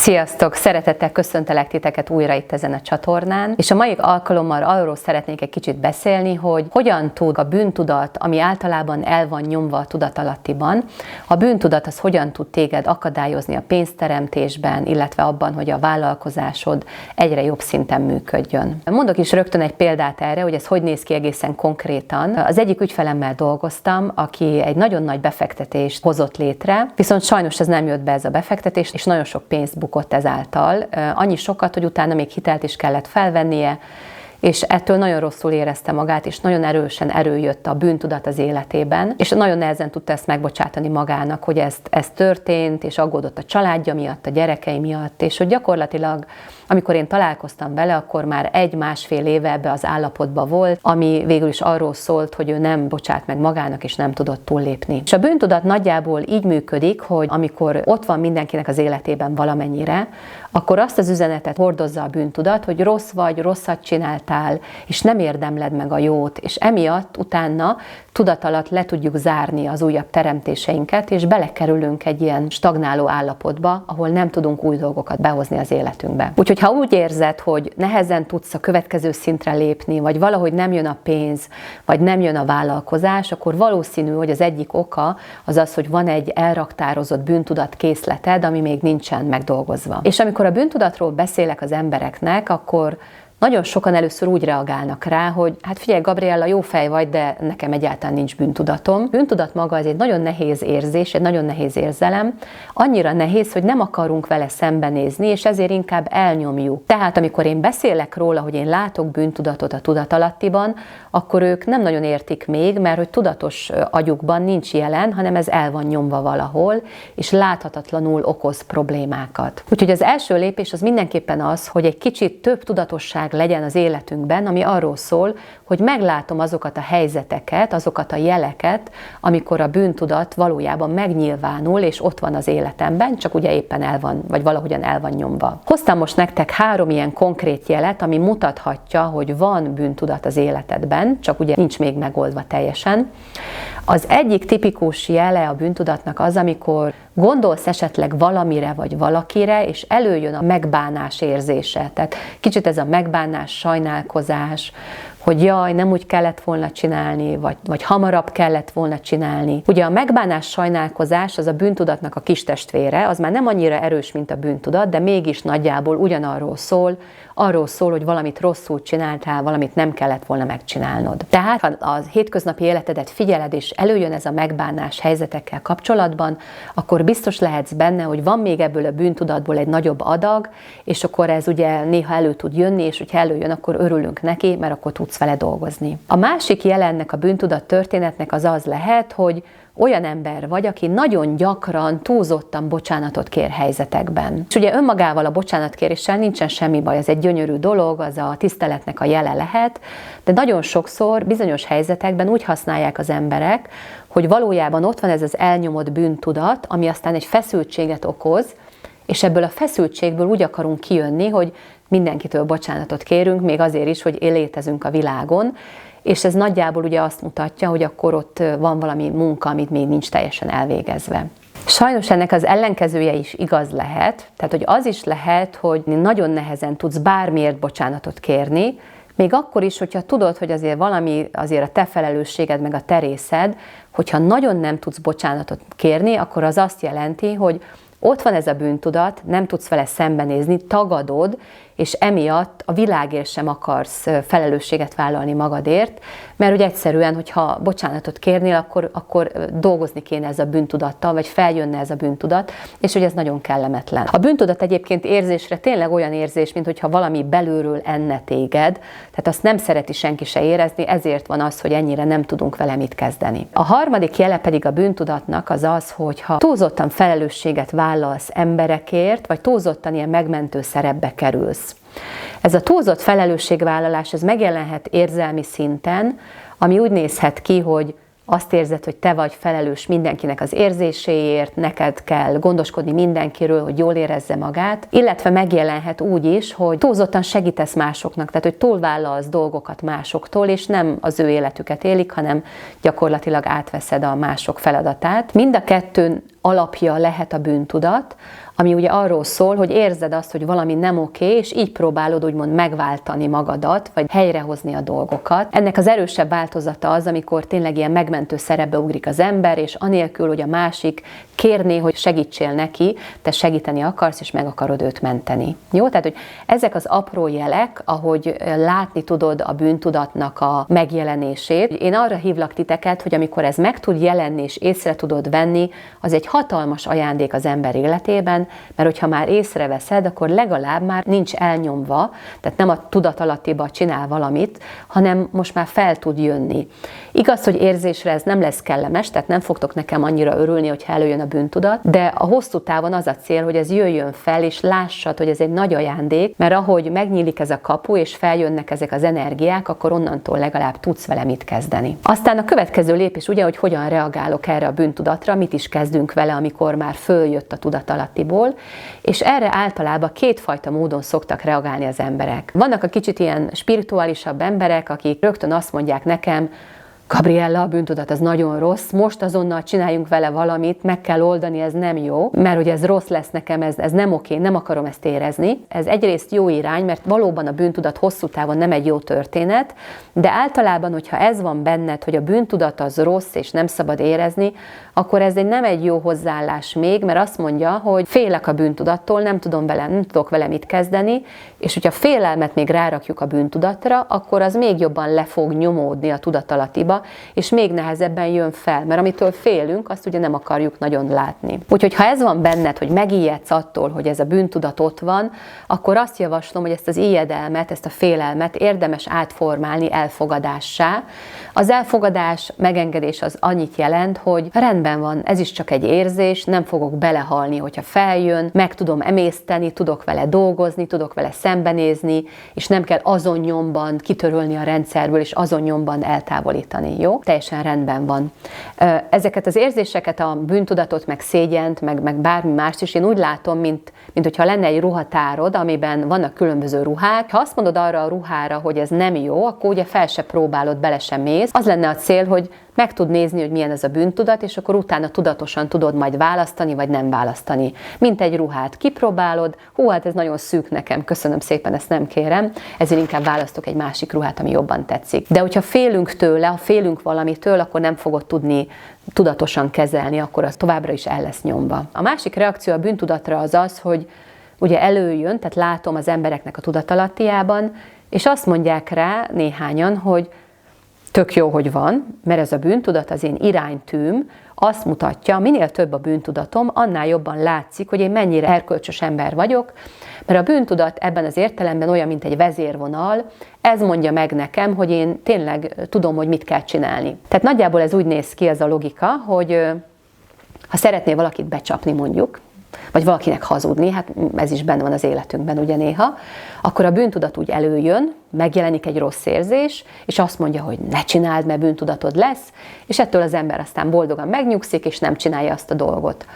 Sziasztok! Szeretettel köszöntelek titeket újra itt ezen a csatornán, és a mai alkalommal arról szeretnék egy kicsit beszélni, hogy hogyan tud a bűntudat, ami általában el van nyomva a tudatalattiban, a bűntudat az hogyan tud téged akadályozni a pénzteremtésben, illetve abban, hogy a vállalkozásod egyre jobb szinten működjön. Mondok is rögtön egy példát erre, hogy ez hogy néz ki egészen konkrétan. Az egyik ügyfelemmel dolgoztam, aki egy nagyon nagy befektetést hozott létre, viszont sajnos ez nem jött be ez a befektetés, és nagyon sok pénzt bukott ezáltal. Annyi sokat, hogy utána még hitelt is kellett felvennie, és ettől nagyon rosszul érezte magát, és nagyon erősen előjött a bűntudat az életében, és nagyon nehezen tudta ezt megbocsátani magának, hogy ez történt, és aggódott a családja miatt, a gyerekei miatt, és hogy gyakorlatilag, amikor én találkoztam vele, akkor már 1-1,5 éve ebbe az állapotba volt, ami végül is arról szólt, hogy ő nem bocsát meg magának, és nem tudott túllépni. És a bűntudat nagyjából így működik, hogy amikor ott van mindenkinek az életében valamennyire, akkor azt az üzenetet hordozza a bűntudat, hogy rossz vagy, rosszat csináltál, és nem érdemled meg a jót, és emiatt utána tudat alatt le tudjuk zárni az újabb teremtéseinket, és belekerülünk egy ilyen stagnáló állapotba, ahol nem tudunk új dolgokat behozni az életünkbe. Úgyhogy ha úgy érzed, hogy nehezen tudsz a következő szintre lépni, vagy valahogy nem jön a pénz, vagy nem jön a vállalkozás, akkor valószínű, hogy az egyik oka az az, hogy van egy elraktározott bűntudat készleted, ami még nincsen megdolgozva. És amikor a bűntudatról beszélek az embereknek, akkor nagyon sokan először úgy reagálnak rá, hogy hát figyelj, Gabriella, jó fej vagy, de nekem egyáltalán nincs bűntudatom. Bűntudat maga az egy nagyon nehéz érzés, egy nagyon nehéz érzelem, annyira nehéz, hogy nem akarunk vele szembenézni, és ezért inkább elnyomjuk. Tehát amikor én beszélek róla, hogy én látok bűntudatot a tudatalattiban, akkor ők nem nagyon értik még, mert hogy tudatos agyukban nincs jelen, hanem ez el van nyomva valahol, és láthatatlanul okoz problémákat. Úgyhogy az első lépés az mindenképpen az, hogy egy kicsit több tudatosság legyen az életünkben, ami arról szól, hogy meglátom azokat a helyzeteket, azokat a jeleket, amikor a bűntudat valójában megnyilvánul, és ott van az életemben, csak ugye éppen el van, vagy valahogyan el van nyomva. Hoztam most nektek 3 ilyen konkrét jelet, ami mutathatja, hogy van bűntudat az életedben, csak ugye nincs még megoldva teljesen. Az egyik tipikus jele a bűntudatnak az, amikor gondolsz esetleg valamire vagy valakire, és előjön a megbánás érzése. Tehát kicsit ez a megbánás, sajnálkozás, hogy jaj, nem úgy kellett volna csinálni, vagy hamarabb kellett volna csinálni. Ugye a megbánás, sajnálkozás az a bűntudatnak a kistestvére, az már nem annyira erős, mint a bűntudat, de mégis nagyjából ugyanarról szól, hogy valamit rosszul csináltál, valamit nem kellett volna megcsinálnod. Tehát, ha a hétköznapi életedet figyeled, és előjön ez a megbánás helyzetekkel kapcsolatban, akkor biztos lehetsz benne, hogy van még ebből a bűntudatból egy nagyobb adag, és akkor ez ugye néha elő tud jönni, és hogyha előjön, akkor örülünk neki, mert akkor tudsz vele dolgozni. A másik jele ennek a bűntudat történetnek az lehet, hogy olyan ember vagy, aki nagyon gyakran túlzottan bocsánatot kér helyzetekben. És ugye önmagával a bocsánatkéréssel nincsen semmi baj, ez egy gyönyörű dolog, az a tiszteletnek a jele lehet, de nagyon sokszor bizonyos helyzetekben úgy használják az emberek, hogy valójában ott van ez az elnyomott bűntudat, ami aztán egy feszültséget okoz, és ebből a feszültségből úgy akarunk kijönni, hogy mindenkitől bocsánatot kérünk, még azért is, hogy létezünk a világon, és ez nagyjából ugye azt mutatja, hogy akkor ott van valami munka, amit még nincs teljesen elvégezve. Sajnos ennek az ellenkezője is igaz lehet, tehát hogy az is lehet, hogy nagyon nehezen tudsz bármiért bocsánatot kérni, még akkor is, hogyha tudod, hogy azért valami azért a te felelősséged meg a te részed, hogyha nagyon nem tudsz bocsánatot kérni, akkor az azt jelenti, hogy ott van ez a bűntudat, nem tudsz vele szembenézni, tagadod, és emiatt a világért sem akarsz felelősséget vállalni magadért, mert ugye egyszerűen, hogyha bocsánatot kérnél, akkor dolgozni kéne ez a bűntudattal, vagy feljönne ez a bűntudat, és hogy ez nagyon kellemetlen. A bűntudat egyébként érzésre tényleg olyan érzés, mint hogyha valami belülről enne téged, tehát azt nem szereti senki se érezni, ezért van az, hogy ennyire nem tudunk vele mit kezdeni. A harmadik jele pedig a bűntudatnak az, hogyha túlzottan felelősséget vállalsz emberekért, vagy túlzottan ilyen megmentő szerepbe kerülsz. Ez a túlzott felelősségvállalás, ez megjelenhet érzelmi szinten, ami úgy nézhet ki, hogy azt érzed, hogy te vagy felelős mindenkinek az érzéséért, neked kell gondoskodni mindenkiről, hogy jól érezze magát, illetve megjelenhet úgy is, hogy túlzottan segítesz másoknak, tehát hogy túlvállalsz dolgokat másoktól, és nem az ő életüket élik, hanem gyakorlatilag átveszed a mások feladatát. Mind a kettőn alapja lehet a bűntudat, ami ugye arról szól, hogy érzed azt, hogy valami nem oké, és így próbálod úgymond megváltani magadat, vagy helyrehozni a dolgokat. Ennek az erősebb változata az, amikor tényleg ilyen megmentő szerepbe ugrik az ember, és anélkül, hogy a másik kérné, hogy segítsél neki, te segíteni akarsz, és meg akarod őt menteni. Jó? Tehát, hogy ezek az apró jelek, ahogy látni tudod a bűntudatnak a megjelenését. Én arra hívlak titeket, hogy amikor ez meg tud jelenni, és észre tudod venni, az egy hatalmas ajándék az ember életében, mert hogyha már észreveszed, akkor legalább már nincs elnyomva, tehát nem a tudatalattiba csinál valamit, hanem most már fel tud jönni. Igaz, hogy érzésre ez nem lesz kellemes, tehát nem fogtok nekem annyira örülni, hogyha előjön a bűntudat, de a hosszú távon az a cél, hogy ez jöjjön fel, és lássad, hogy ez egy nagy ajándék, mert ahogy megnyílik ez a kapu, és feljönnek ezek az energiák, akkor onnantól legalább tudsz vele mit kezdeni. Aztán a következő lépés ugye, hogy hogyan reagálok erre a bűntudatra, mit is kezdünk vele, amikor már följött a tudatalattiból, és erre általában kétfajta módon szoktak reagálni az emberek. Vannak a kicsit ilyen spirituálisabb emberek, akik rögtön azt mondják nekem, Gabriella, a bűntudat az nagyon rossz, most azonnal csináljunk vele valamit, meg kell oldani, ez nem jó, mert hogy ez rossz lesz nekem, ez nem oké, nem akarom ezt érezni. Ez egyrészt jó irány, mert valóban a bűntudat hosszú távon nem egy jó történet, de általában, hogyha ez van benned, hogy a bűntudat az rossz és nem szabad érezni, akkor ez nem egy jó hozzáállás még, mert azt mondja, hogy félek a bűntudattól, nem tudok vele mit kezdeni, és hogyha félelmet még rárakjuk a bűntudatra, akkor az még jobban le fog nyomódni a tudatalattiba, és még nehezebben jön fel, mert amitől félünk, azt ugye nem akarjuk nagyon látni. Úgyhogy ha ez van benned, hogy megijedsz attól, hogy ez a bűntudat ott van, akkor azt javaslom, hogy ezt az ijedelmet, ezt a félelmet érdemes átformálni elfogadássá. Az elfogadás, megengedés az annyit jelent, hogy rendben van, ez is csak egy érzés, nem fogok belehalni, hogyha feljön, meg tudom emészteni, tudok vele dolgozni, tudok vele szembenézni, és nem kell azon nyomban kitörölni a rendszerből, és azon nyomban eltávolítani. Jó? Teljesen rendben van. Ezeket az érzéseket, a bűntudatot, meg szégyent, meg bármi mást is én úgy látom, mint hogyha lenne egy ruhatárod, amiben vannak különböző ruhák. Ha azt mondod arra a ruhára, hogy ez nem jó, akkor ugye fel se próbálod, bele sem mész. Az lenne a cél, hogy meg tud nézni, hogy milyen ez a bűntudat, és akkor utána tudatosan tudod majd választani, vagy nem választani. Mint egy ruhát kipróbálod, hát ez nagyon szűk nekem, köszönöm szépen, ezt nem kérem, ezért inkább választok egy másik ruhát, ami jobban tetszik. De hogyha félünk tőle, ha félünk valamitől, akkor nem fogod tudni tudatosan kezelni, akkor az továbbra is el lesz nyomva. A másik reakció a bűntudatra az az, hogy ugye előjön, tehát látom az embereknek a tudatalattiában, és azt mondják rá néhányan, hogy tök jó, hogy van, mert ez a bűntudat, az én iránytűm, azt mutatja, minél több a bűntudatom, annál jobban látszik, hogy én mennyire erkölcsös ember vagyok, mert a bűntudat ebben az értelemben olyan, mint egy vezérvonal, ez mondja meg nekem, hogy én tényleg tudom, hogy mit kell csinálni. Tehát nagyjából ez úgy néz ki, ez a logika, hogy ha szeretnél valakit becsapni mondjuk, vagy valakinek hazudni, hát ez is benne van az életünkben ugye néha, akkor a bűntudat úgy előjön, megjelenik egy rossz érzés, és azt mondja, hogy ne csináld, mert bűntudatod lesz, és ettől az ember aztán boldogan megnyugszik, és nem csinálja azt a dolgot.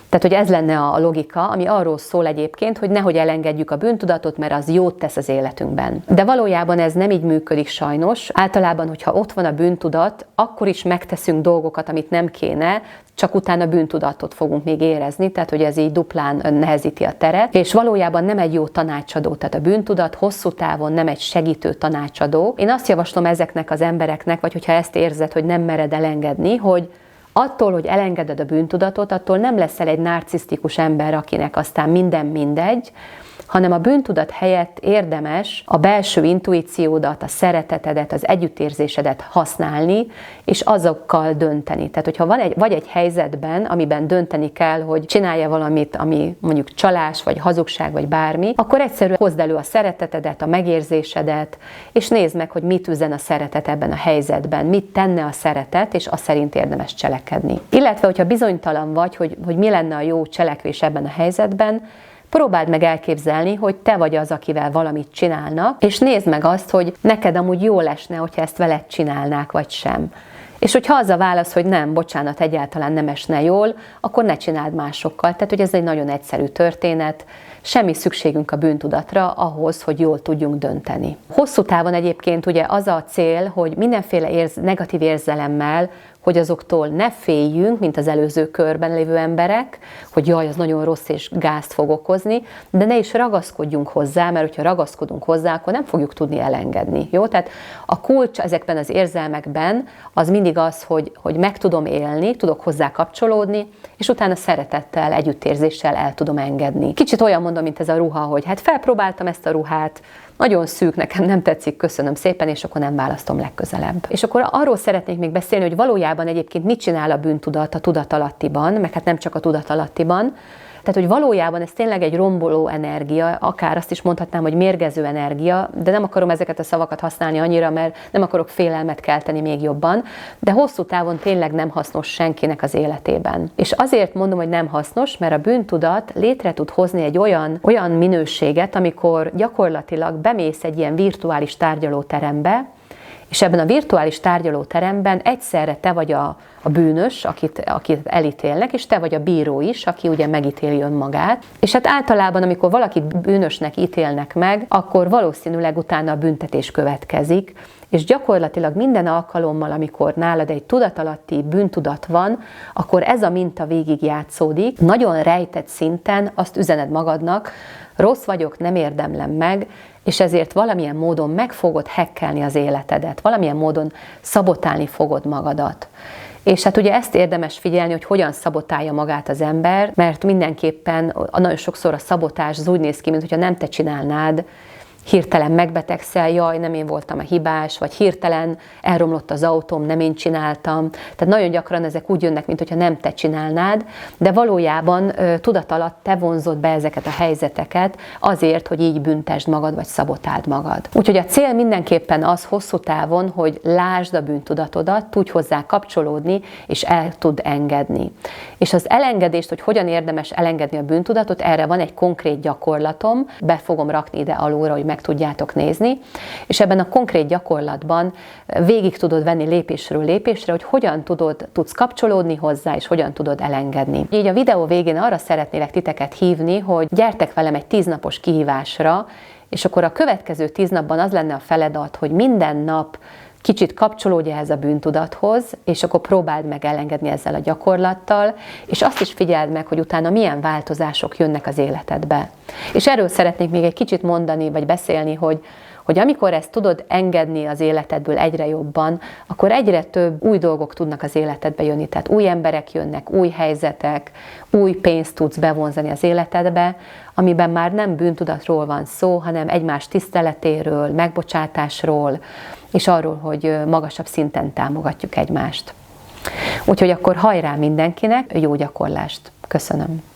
Tehát, hogy ez lenne a logika, ami arról szól egyébként, hogy nehogy elengedjük a bűntudatot, mert az jót tesz az életünkben. De valójában ez nem így működik sajnos. Általában, hogyha ott van a bűntudat, akkor is megteszünk dolgokat, amit nem kéne, csak utána bűntudatot fogunk még érezni, tehát hogy ez így duplán nehezíti a teret. És valójában nem egy jó tanácsadó, tehát a bűntudat hosszú távon nem egy segítő tanácsadó. Én azt javaslom ezeknek az embereknek, vagy hogyha ezt érzed, hogy nem mered elengedni, hogy attól, hogy elengeded a bűntudatot, attól nem leszel egy narcisztikus ember, akinek aztán minden mindegy, hanem a bűntudat helyett érdemes a belső intuíciódat, a szeretetedet, az együttérzésedet használni, és azokkal dönteni. Tehát, hogyha vagy egy helyzetben, amiben dönteni kell, hogy csinálja valamit, ami mondjuk csalás, vagy hazugság, vagy bármi, akkor egyszerűen hozd elő a szeretetedet, a megérzésedet, és nézd meg, hogy mit üzen a szeretet ebben a helyzetben, mit tenne a szeretet, és azt szerint érdemes cselekedni. Illetve, hogyha bizonytalan vagy, hogy mi lenne a jó cselekvés ebben a helyzetben, próbáld meg elképzelni, hogy te vagy az, akivel valamit csinálnak, és nézd meg azt, hogy neked amúgy jól esne, hogyha ezt veled csinálnák, vagy sem. És hogyha az a válasz, hogy nem, bocsánat, egyáltalán nem esne jól, akkor ne csináld másokkal. Tehát, hogy ez egy nagyon egyszerű történet, semmi szükségünk a bűntudatra ahhoz, hogy jól tudjunk dönteni. Hosszú távon egyébként ugye az a cél, hogy mindenféle negatív érzelemmel hogy azoktól ne féljünk, mint az előző körben lévő emberek, hogy jaj, az nagyon rossz és gázt fog okozni, de ne is ragaszkodjunk hozzá, mert hogyha ragaszkodunk hozzá, akkor nem fogjuk tudni elengedni. Jó? Tehát a kulcs ezekben az érzelmekben az mindig az, hogy meg tudom élni, tudok hozzá kapcsolódni, és utána szeretettel, együttérzéssel el tudom engedni. Kicsit olyan mondom, mint ez a ruha, hogy hát felpróbáltam ezt a ruhát, nagyon szűk, nekem nem tetszik, köszönöm szépen, és akkor nem választom legközelebb. És akkor arról szeretnék még beszélni, hogy valójában egyébként mit csinál a bűntudat a tudatalattiban, meg hát nem csak a tudatalattiban. Tehát, hogy valójában ez tényleg egy romboló energia, akár azt is mondhatnám, hogy mérgező energia, de nem akarom ezeket a szavakat használni annyira, mert nem akarok félelmet kelteni még jobban, de hosszú távon tényleg nem hasznos senkinek az életében. És azért mondom, hogy nem hasznos, mert a bűntudat létre tud hozni egy olyan minőséget, amikor gyakorlatilag bemész egy ilyen virtuális tárgyalóterembe, és ebben a virtuális tárgyalóteremben egyszerre te vagy a bűnös, akit elítélnek, és te vagy a bíró is, aki ugye megítéli önmagát. És hát általában, amikor valakit bűnösnek ítélnek meg, akkor valószínűleg utána a büntetés következik, és gyakorlatilag minden alkalommal, amikor nálad egy tudatalatti bűntudat van, akkor ez a minta végig játszódik, nagyon rejtett szinten azt üzened magadnak, rossz vagyok, nem érdemlem meg, és ezért valamilyen módon meg fogod hekkelni az életedet, valamilyen módon szabotálni fogod magadat. És hát ugye ezt érdemes figyelni, hogy hogyan szabotálja magát az ember, mert mindenképpen nagyon sokszor a szabotás az úgy néz ki, mintha nem te csinálnád, hirtelen megbetegszel, jaj, nem én voltam a hibás, vagy hirtelen elromlott az autóm, nem én csináltam. Tehát nagyon gyakran ezek úgy jönnek, mintha nem te csinálnád, de valójában tudat alatt te vonzod be ezeket a helyzeteket azért, hogy így büntesd magad, vagy szabotáld magad. Úgyhogy a cél mindenképpen az hosszú távon, hogy lásd a bűntudatodat, tudj hozzá kapcsolódni, és el tud engedni. És az elengedést, hogy hogyan érdemes elengedni a bűntudatot, erre van egy konkrét gyakorlatom, be fogom rakni ide alulra, hogy meg tudjátok nézni, és ebben a konkrét gyakorlatban végig tudod venni lépésről lépésre, hogy hogyan tudsz kapcsolódni hozzá, és hogyan tudod elengedni. Így a videó végén arra szeretnélek titeket hívni, hogy gyertek velem egy 10 napos kihívásra, és akkor a következő 10 napban az lenne a feladat, hogy minden nap kicsit kapcsolódj ehhez a bűntudathoz, és akkor próbáld meg elengedni ezzel a gyakorlattal, és azt is figyeld meg, hogy utána milyen változások jönnek az életedbe. És erről szeretnék még egy kicsit mondani, vagy beszélni, hogy amikor ezt tudod engedni az életedből egyre jobban, akkor egyre több új dolgok tudnak az életedbe jönni. Tehát új emberek jönnek, új helyzetek, új pénzt tudsz bevonzani az életedbe, amiben már nem bűntudatról van szó, hanem egymás tiszteletéről, megbocsátásról, és arról, hogy magasabb szinten támogatjuk egymást. Úgyhogy akkor hajrá mindenkinek, jó gyakorlást! Köszönöm!